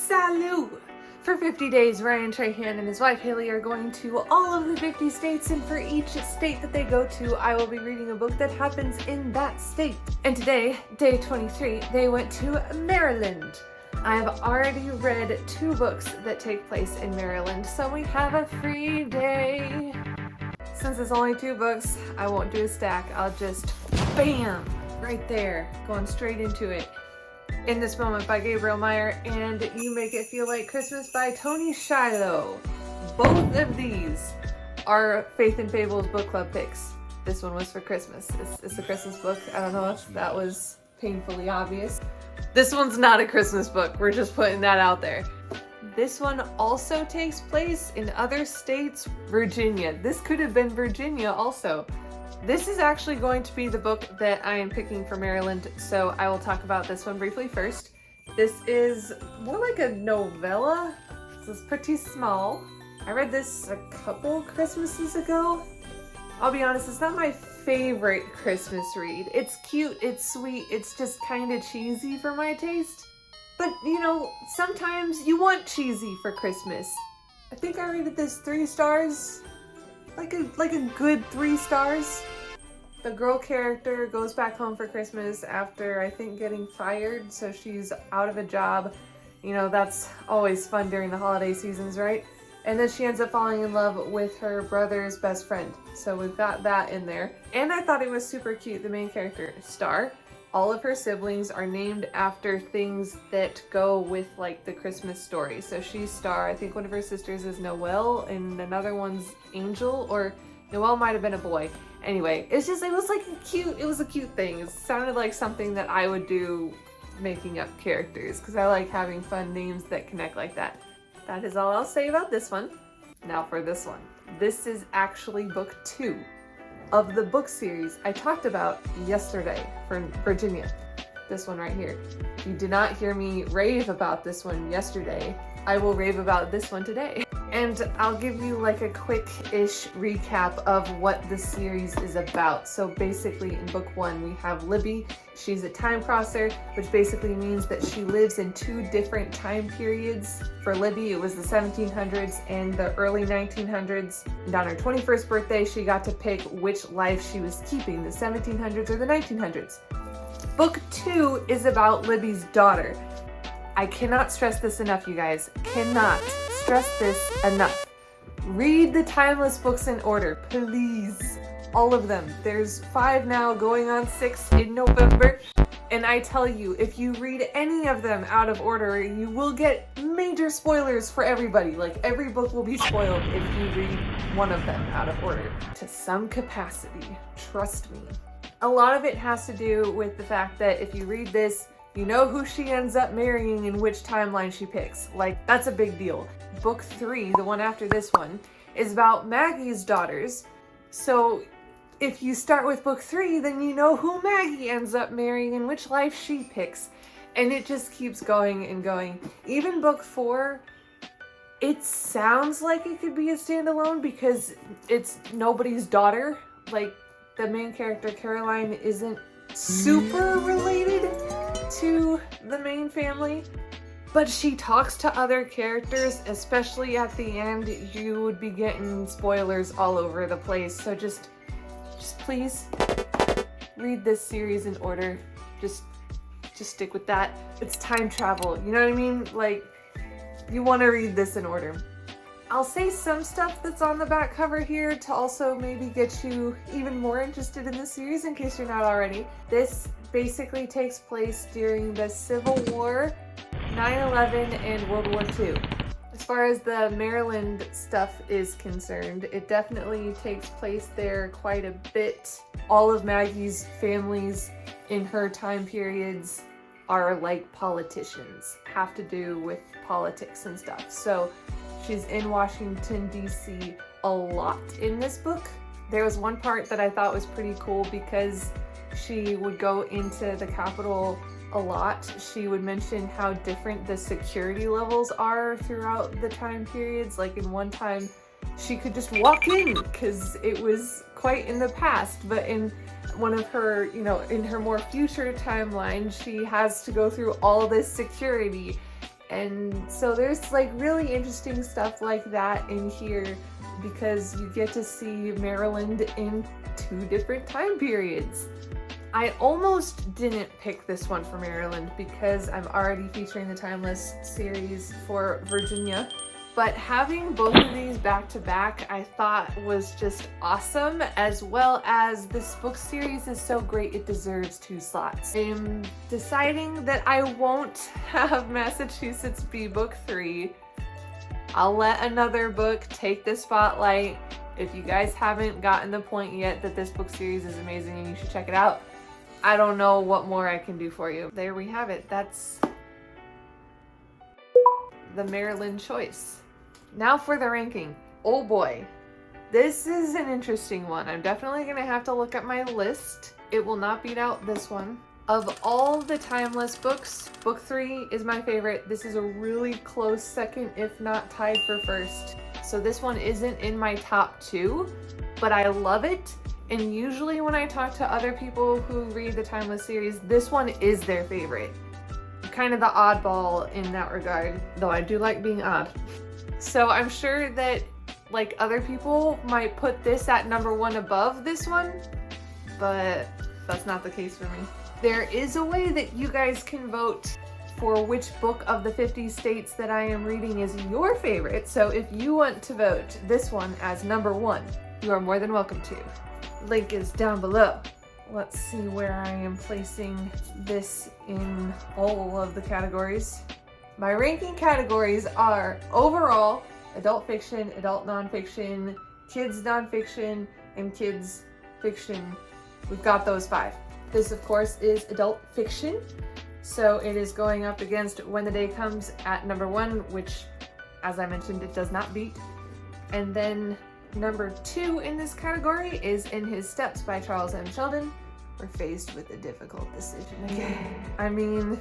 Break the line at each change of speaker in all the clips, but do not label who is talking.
Salut! For 50 days, Ryan Trahan and his wife Haley are going to all of the 50 states, and for each state that they go to, I will be reading a book that happens in that state. And today, day 23, they went to Maryland. I have already read 2 books that take place in Maryland, so we have a free day. Since it's only 2 books, I won't do a stack. I'll just bam, right there, going straight into it. In This Moment by Gabriel Meyer and You Make It Feel Like Christmas by Toni Shiloh. Both of these are Faith and Fables book club picks. This one was for Christmas. It's a Christmas book. I don't know if that was painfully obvious. This one's not a Christmas book. We're just putting that out there. This one also takes place in other states. Virginia. This could have been Virginia also. This is actually going to be the book that I am picking for Maryland, so I will talk about this one briefly first. This is more like a novella. This is pretty small. I read this a couple Christmases ago. I'll be honest, it's not my favorite Christmas read. It's cute, it's sweet, it's just kind of cheesy for my taste. But, you know, sometimes you want cheesy for Christmas. I think I rated this 3 stars. Like a good 3 stars. The girl character goes back home for Christmas after, I think, getting fired, so she's out of a job. You know, that's always fun during the holiday seasons, right? And then she ends up falling in love with her brother's best friend. So we've got that in there. And I thought it was super cute, the main character, Star. All of her siblings are named after things that go with, like, the Christmas story. So she's Star. I think one of her sisters is Noelle, and another one's Angel, or Noelle might have been a boy. Anyway, it was a cute thing. It sounded like something that I would do making up characters, because I like having fun names that connect like that. That is all I'll say about this one. Now for this one. This is actually book 2 of the book series I talked about yesterday for Virginia. This one right here. If you did not hear me rave about this one yesterday, I will rave about this one today. And I'll give you like a quick-ish recap of what the series is about. So basically in book 1 we have Libby. She's a time crosser, which basically means that she lives in 2 different time periods. For Libby, it was the 1700s and the early 1900s. And on her 21st birthday, she got to pick which life she was keeping, the 1700s or the 1900s. Book 2 is about Libby's daughter. I cannot stress this enough, you guys. Cannot stress this enough. Read the Timeless books in order, please. All of them. There's 5 now, going on 6 in November. And I tell you, if you read any of them out of order, you will get major spoilers for everybody. Like, every book will be spoiled if you read one of them out of order. To some capacity, trust me. A lot of it has to do with the fact that if you read this, you know who she ends up marrying and which timeline she picks. Like, that's a big deal. Book 3, the one after this one, is about Maggie's daughters. So if you start with book 3, then you know who Maggie ends up marrying and which life she picks. And it just keeps going and going. Even book 4, it sounds like it could be a standalone because it's nobody's daughter. Like, the main character, Caroline, isn't super related to the main family, but she talks to other characters, especially at the end. You would be getting spoilers all over the place, so just please read this series in order. Just stick with that. It's time travel, you know what I mean? Like, you want to read this in order. I'll say some stuff that's on the back cover here to also maybe get you even more interested in the series in case you're not already. This basically takes place during the Civil War, 9/11, and World War II. As far as the Maryland stuff is concerned, it definitely takes place there quite a bit. All of Maggie's families in her time periods are like politicians, have to do with politics and stuff. So she's in Washington, D.C. a lot in this book. There was one part that I thought was pretty cool because she would go into the Capitol a lot. She would mention how different the security levels are throughout the time periods. Like, in one time, she could just walk in because it was quite in the past, but in one of her, you know, in her more future timeline, she has to go through all this security. And so there's like really interesting stuff like that in here because you get to see Maryland in 2 different time periods. I almost didn't pick this one for Maryland because I'm already featuring the Timeless series for Virginia. But having both of these back to back I thought was just awesome, as well as this book series is so great it deserves 2 slots. I'm deciding that I won't have Massachusetts be book 3. I'll let another book take the spotlight. If you guys haven't gotten the point yet that this book series is amazing and you should check it out, I don't know what more I can do for you. There we have it. That's the Maryland choice. Now for the ranking. Oh boy, this is an interesting one. I'm definitely gonna have to look at my list. It will not beat out this one. Of all the Timeless books, book 3 is my favorite. This is a really close second, if not tied for first. So this one isn't in my top 2, but I love it. And usually when I talk to other people who read the Timeless series, this one is their favorite. Kind of the oddball in that regard, though I do like being odd. So I'm sure that like other people might put this at number 1 above this one, but that's not the case for me. There is a way that you guys can vote for which book of the 50 states that I am reading is your favorite. So if you want to vote this one as number 1, you are more than welcome to. Link is down below. Let's see where I am placing this in all of the categories. My ranking categories are overall, adult fiction, adult nonfiction, kids nonfiction, and kids fiction. We've got those 5. This, of course, is adult fiction. So it is going up against When the Day Comes at number 1, which, as I mentioned, it does not beat. And then number 2 in this category is In His Steps by Charles M. Sheldon. We're faced with a difficult decision again. I mean,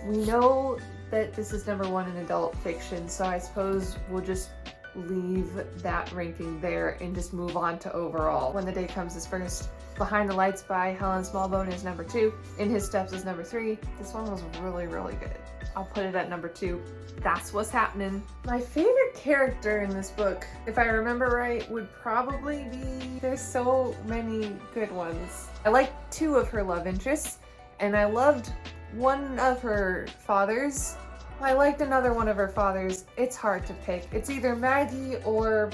we know that this is number 1 in adult fiction, so I suppose we'll just leave that ranking there and just move on to overall. When the Day Comes is first. Behind the Lights by Helen Smallbone is number 2. In His Steps is number 3. This one was really, really good. I'll put it at number 2. That's what's happening. My favorite character in this book, if I remember right, would probably be, there's so many good ones. I like 2 of her love interests, and I loved one of her fathers. I liked another one of her fathers. It's hard to pick. It's either Maggie or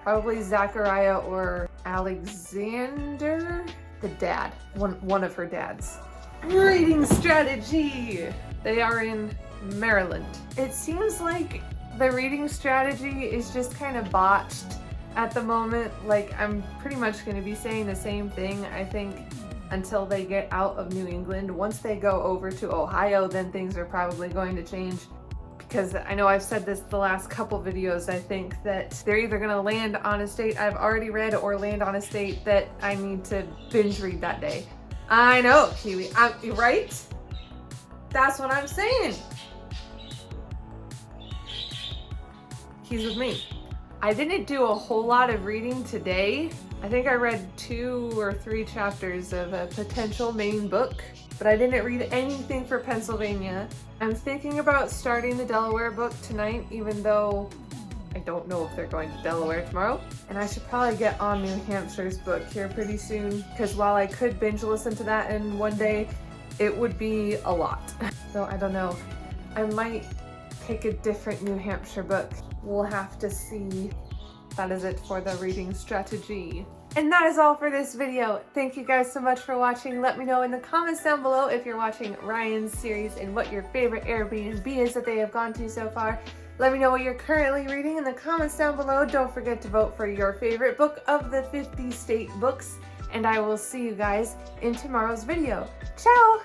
probably Zachariah or Alexander, the dad, one of her dads. Reading strategy. They are in Maryland. It seems like the reading strategy is just kind of botched at the moment. Like, I'm pretty much going to be saying the same thing, I think, until they get out of New England. Once they go over to Ohio, then things are probably going to change. Because I know I've said this the last couple videos, I think that they're either going to land on a state I've already read or land on a state that I need to binge read that day. I know, Kiwi. Right? That's what I'm saying. He's with me. I didn't do a whole lot of reading today. I think I read 2 or 3 chapters of a potential main book, but I didn't read anything for Pennsylvania. I'm thinking about starting the Delaware book tonight, even though I don't know if they're going to Delaware tomorrow. And I should probably get on New Hampshire's book here pretty soon, because while I could binge listen to that in one day, it would be a lot. So I don't know. I might pick a different New Hampshire book. We'll have to see. That is it for the reading strategy. And that is all for this video. Thank you guys so much for watching. Let me know in the comments down below if you're watching Ryan's series and what your favorite Airbnb is that they have gone to so far. Let me know what you're currently reading in the comments down below. Don't forget to vote for your favorite book of the 50 state books. And I will see you guys in tomorrow's video. Ciao!